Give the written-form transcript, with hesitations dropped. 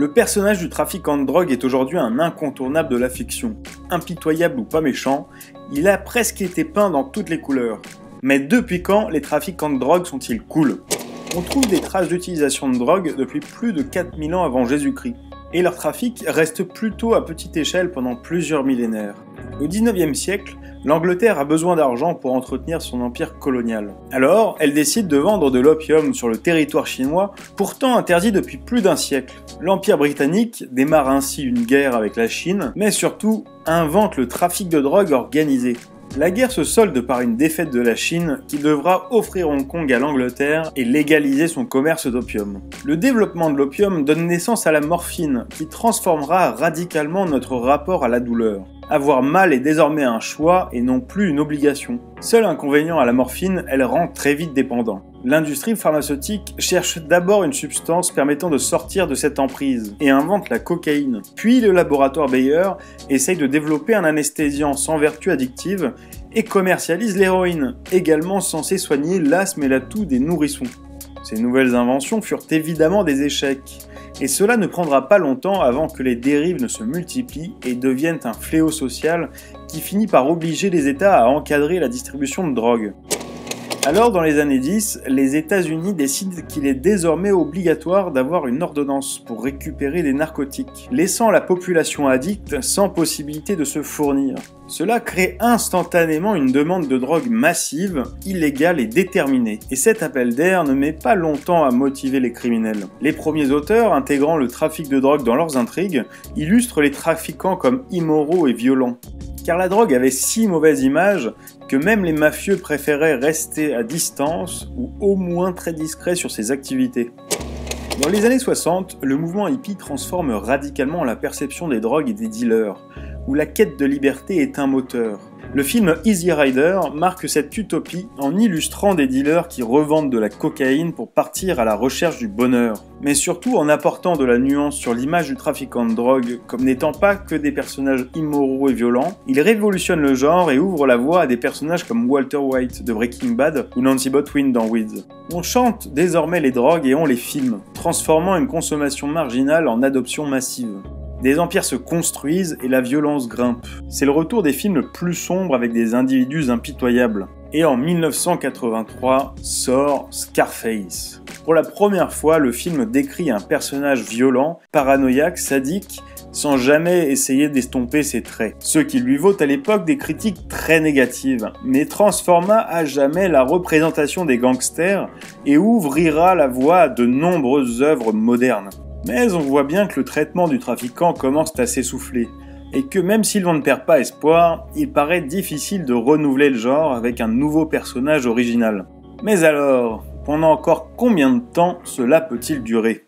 Le personnage du trafiquant de drogue est aujourd'hui un incontournable de la fiction. Impitoyable ou pas méchant, il a presque été peint dans toutes les couleurs. Mais depuis quand les trafiquants de drogue sont-ils cool? On trouve des traces d'utilisation de drogue depuis plus de 4000 ans avant Jésus-Christ. Et leur trafic reste plutôt à petite échelle pendant plusieurs millénaires. Au 19e siècle, l'Angleterre a besoin d'argent pour entretenir son empire colonial. Alors, elle décide de vendre de l'opium sur le territoire chinois, pourtant interdit depuis plus d'un siècle. L'Empire britannique démarre ainsi une guerre avec la Chine, mais surtout invente le trafic de drogue organisé. La guerre se solde par une défaite de la Chine qui devra offrir Hong Kong à l'Angleterre et légaliser son commerce d'opium. Le développement de l'opium donne naissance à la morphine qui transformera radicalement notre rapport à la douleur. Avoir mal est désormais un choix et non plus une obligation. Seul inconvénient à la morphine, elle rend très vite dépendant. L'industrie pharmaceutique cherche d'abord une substance permettant de sortir de cette emprise et invente la cocaïne. Puis le laboratoire Bayer essaye de développer un anesthésiant sans vertu addictive et commercialise l'héroïne, également censée soigner l'asthme et la toux des nourrissons. Ces nouvelles inventions furent évidemment des échecs. Et cela ne prendra pas longtemps avant que les dérives ne se multiplient et deviennent un fléau social qui finit par obliger les États à encadrer la distribution de drogue. Alors, dans les années 10, les États-Unis décident qu'il est désormais obligatoire d'avoir une ordonnance pour récupérer des narcotiques, laissant la population addicte sans possibilité de se fournir. Cela crée instantanément une demande de drogue massive, illégale et déterminée. Et cet appel d'air ne met pas longtemps à motiver les criminels. Les premiers auteurs intégrant le trafic de drogue dans leurs intrigues illustrent les trafiquants comme immoraux et violents. Car la drogue avait si mauvaise image que même les mafieux préféraient rester à distance ou au moins très discrets sur ses activités. Dans les années 60, le mouvement hippie transforme radicalement la perception des drogues et des dealers, où la quête de liberté est un moteur. Le film Easy Rider marque cette utopie en illustrant des dealers qui revendent de la cocaïne pour partir à la recherche du bonheur, mais surtout en apportant de la nuance sur l'image du trafiquant de drogue comme n'étant pas que des personnages immoraux et violents. Il révolutionne le genre et ouvre la voie à des personnages comme Walter White de Breaking Bad ou Nancy Botwin dans Weeds. On chante désormais les drogues et on les filme, transformant une consommation marginale en adoption massive. Des empires se construisent et la violence grimpe. C'est le retour des films plus sombres avec des individus impitoyables. Et en 1983 sort Scarface. Pour la première fois, le film décrit un personnage violent, paranoïaque, sadique, sans jamais essayer d'estomper ses traits. Ce qui lui vaut à l'époque des critiques très négatives, mais transforma à jamais la représentation des gangsters et ouvrira la voie à de nombreuses œuvres modernes. Mais on voit bien que le traitement du trafiquant commence à s'essouffler, et que même si l'on ne perd pas espoir, il paraît difficile de renouveler le genre avec un nouveau personnage original. Mais alors, pendant encore combien de temps cela peut-il durer ?